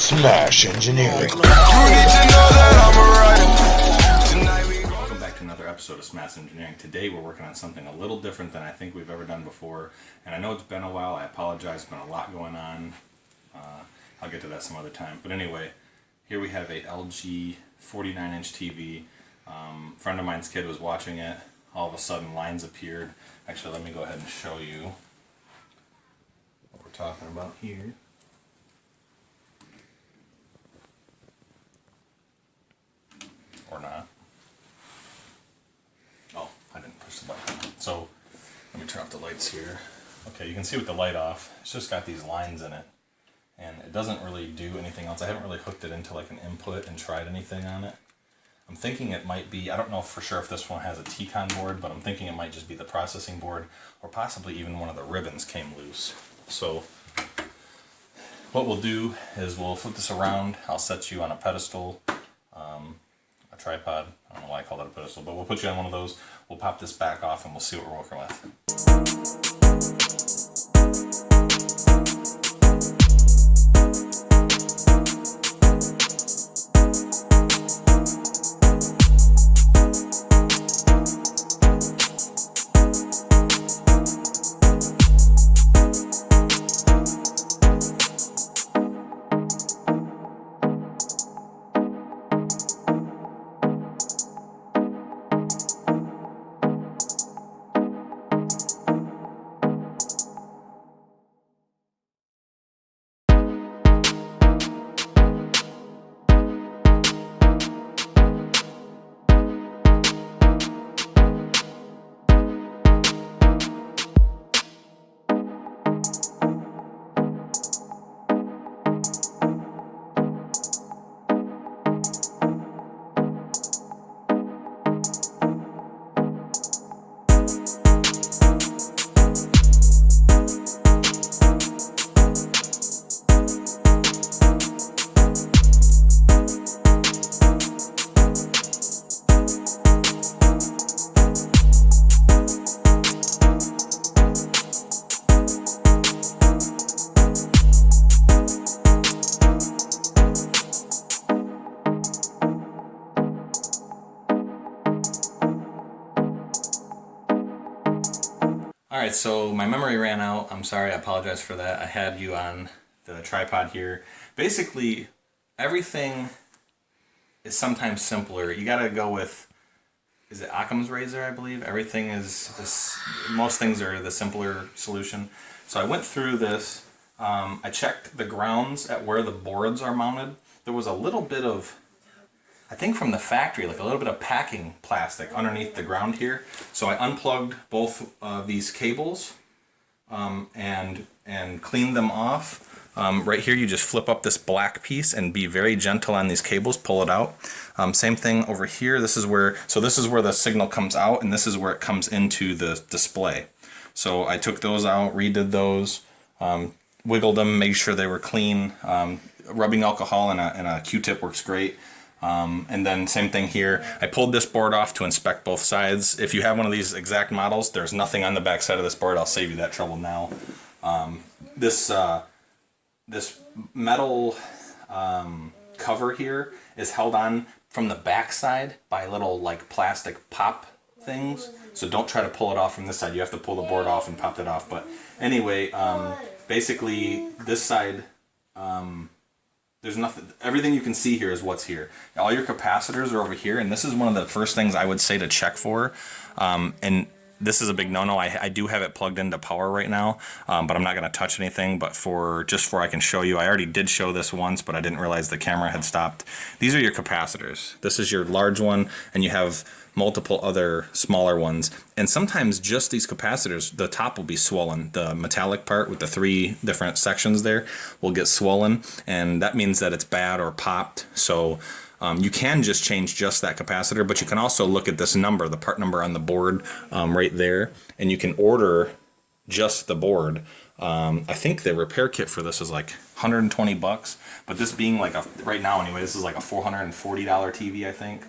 Smash Engineering. Welcome back to another episode of Smash Engineering. Today we're working on something a little different than I think we've ever done before. And I know it's been a while, I apologize, there's been a lot going on. I'll get to that some other time. But anyway, here we have a LG 49-inch TV. Friend of mine's kid was watching it. All of a sudden lines appeared. Actually, let me go ahead and show you what we're talking about here. Or not. Oh, I didn't push the button. So, let me turn off the lights here. Okay, you can see with the light off, it's just got these lines in it. And it doesn't really do anything else. I haven't really hooked it into like an input and tried anything on it. I'm thinking it might be, I don't know for sure if this one has a T-Con board, but I'm thinking it might just be the processing board, or possibly even one of the ribbons came loose. So, what we'll do is we'll flip this around. I'll set you on a pedestal, a tripod. I don't know why I call it a pedestal, but we'll put you on one of those. We'll pop this back off and we'll see what we're working with. Alright, so my memory ran out. I'm sorry, I apologize for that. I had you on the tripod here. Basically, everything is sometimes simpler. You gotta go with, is it Occam's razor, I believe? Everything is, most things are the simpler solution. So I went through this. I checked the grounds at where the boards are mounted. There was a little bit of, I think from the factory, like a little bit of packing plastic underneath the ground here. So I unplugged both these cables and cleaned them off. Right here you just flip up this black piece and be very gentle on these cables, pull it out. Same thing over here, this is where the signal comes out and this is where it comes into the display. So I took those out, redid those, wiggled them, made sure they were clean. Rubbing alcohol and a Q-tip works great. And then same thing here. I pulled this board off to inspect both sides. If you have one of these exact models, there's nothing on the back side of this board. I'll save you that trouble now. This metal cover here is held on from the back side by little like plastic pop things. So don't try to pull it off from this side. You have to pull the board off and pop it off. But anyway, basically this side, there's nothing, everything you can see here is what's here. All your capacitors are over here, and this is one of the first things I would say to check for. And this is a big no-no. I do have it plugged into power right now, but I'm not going to touch anything. But just for I can show you, I already did show this once, but I didn't realize the camera had stopped. These are your capacitors. This is your large one, and you have multiple other smaller ones. And sometimes just these capacitors, the top will be swollen. The metallic part with the 3 different sections there will get swollen, and that means that it's bad or popped. So you can just change just that capacitor, but you can also look at this number, the part number on the board right there, and you can order just the board. I think the repair kit for this is like 120 bucks, but this being like right now anyway, this is like a $440 TV, I think.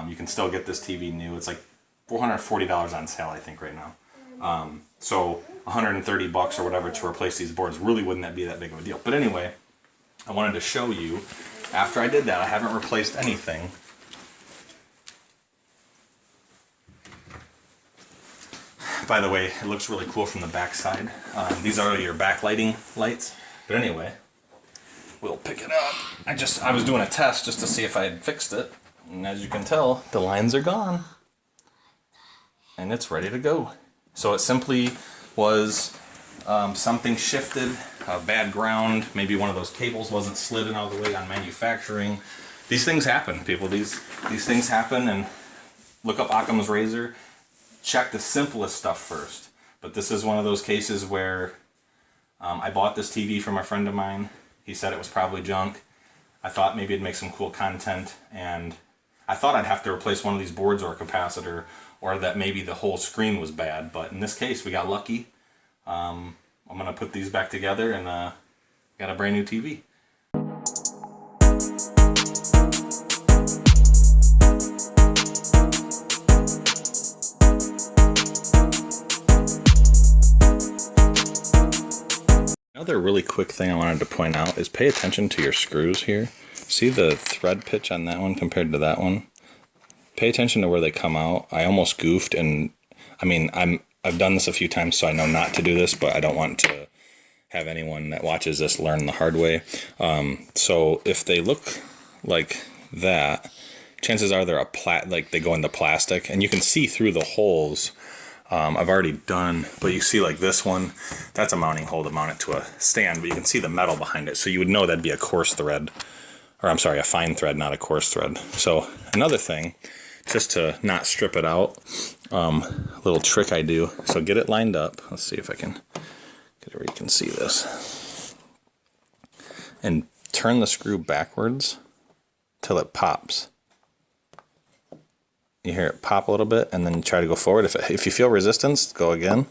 You can still get this TV new. It's like $440 on sale, I think, right now. So 130 bucks or whatever to replace these boards really wouldn't that be that big of a deal. But anyway, I wanted to show you, after I did that, I haven't replaced anything. By the way, it looks really cool from the back side. These are your backlighting lights. But anyway, we'll pick it up. I was doing a test just to see if I had fixed it. And as you can tell, the lines are gone. And it's ready to go. So it simply was something shifted, bad ground, maybe one of those cables wasn't slid in all the way on manufacturing. These things happen, people. These things happen, and look up Occam's razor. Check the simplest stuff first. But this is one of those cases where I bought this TV from a friend of mine. He said it was probably junk. I thought maybe it'd make some cool content, and I thought I'd have to replace one of these boards or a capacitor, or that maybe the whole screen was bad. But in this case, we got lucky. I'm going to put these back together and got a brand new TV. Another really quick thing I wanted to point out is pay attention to your screws here. See the thread pitch on that one compared to that one? Pay attention to where they come out. I almost goofed, and I mean, I've done this a few times, so I know not to do this, but I don't want to have anyone that watches this learn the hard way. So if they look like that, chances are they're like they go into plastic, and you can see through the holes. I've already done, but you see like this one, that's a mounting hole to mount it to a stand, but you can see the metal behind it, so you would know that'd be a coarse thread, or I'm sorry, a fine thread, not a coarse thread. So another thing, just to not strip it out, a little trick I do, so get it lined up. Let's see if I can get it where you can see this. And turn the screw backwards till it pops. You hear it pop a little bit, and then you try to go forward. If you feel resistance, go again,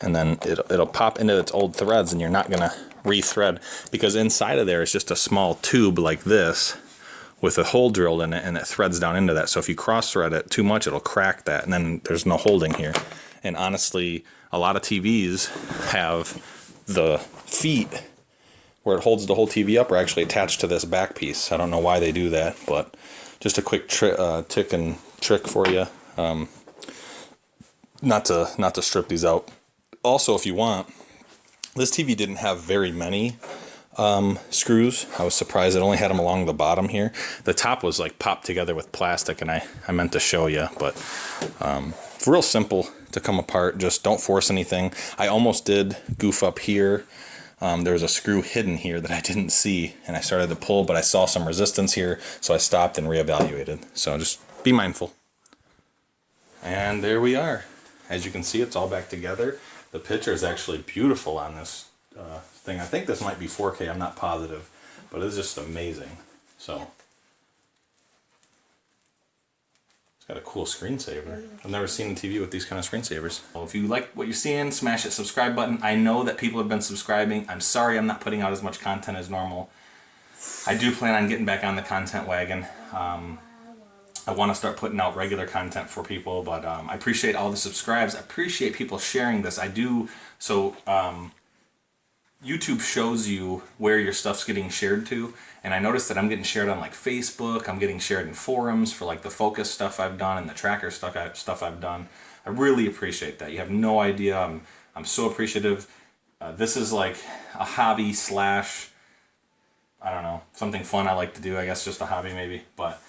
and then it'll pop into its old threads, and you're not gonna re-thread, because inside of there is just a small tube like this with a hole drilled in it, and it threads down into that. So if you cross thread it too much, it'll crack that, and then there's no holding here. And honestly, a lot of TVs have the feet where it holds the whole TV up are actually attached to this back piece. I don't know why they do that, but just a quick tick and trick for you, not to strip these out. Also, if you want, this TV didn't have very many screws. I was surprised it only had them along the bottom here. The top was like popped together with plastic, and I meant to show you, but it's real simple to come apart. Just don't force anything. I almost did goof up here. There was a screw hidden here that I didn't see, and I started to pull, but I saw some resistance here, so I stopped and reevaluated. So just be mindful. And there we are. As you can see, it's all back together. The picture is actually beautiful on this thing. I think this might be 4K, I'm not positive, but it's just amazing. So it's got a cool screensaver. I've never seen a TV with these kind of screensavers. Well, if you like what you're seeing, smash that subscribe button. I know that people have been subscribing. I'm sorry I'm not putting out as much content as normal. I do plan on getting back on the content wagon. I want to start putting out regular content for people, but I appreciate all the subscribes. I appreciate people sharing this. I do. So YouTube shows you where your stuff's getting shared to, and I noticed that I'm getting shared on like Facebook. I'm getting shared in forums for like the focus stuff I've done and the tracker stuff I've done. I really appreciate that. You have no idea. I'm so appreciative. This is like a hobby slash, I don't know, something fun I like to do. I guess just a hobby maybe, but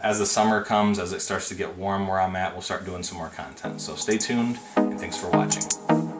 as the summer comes, as it starts to get warm where I'm at, we'll start doing some more content. So stay tuned, and thanks for watching.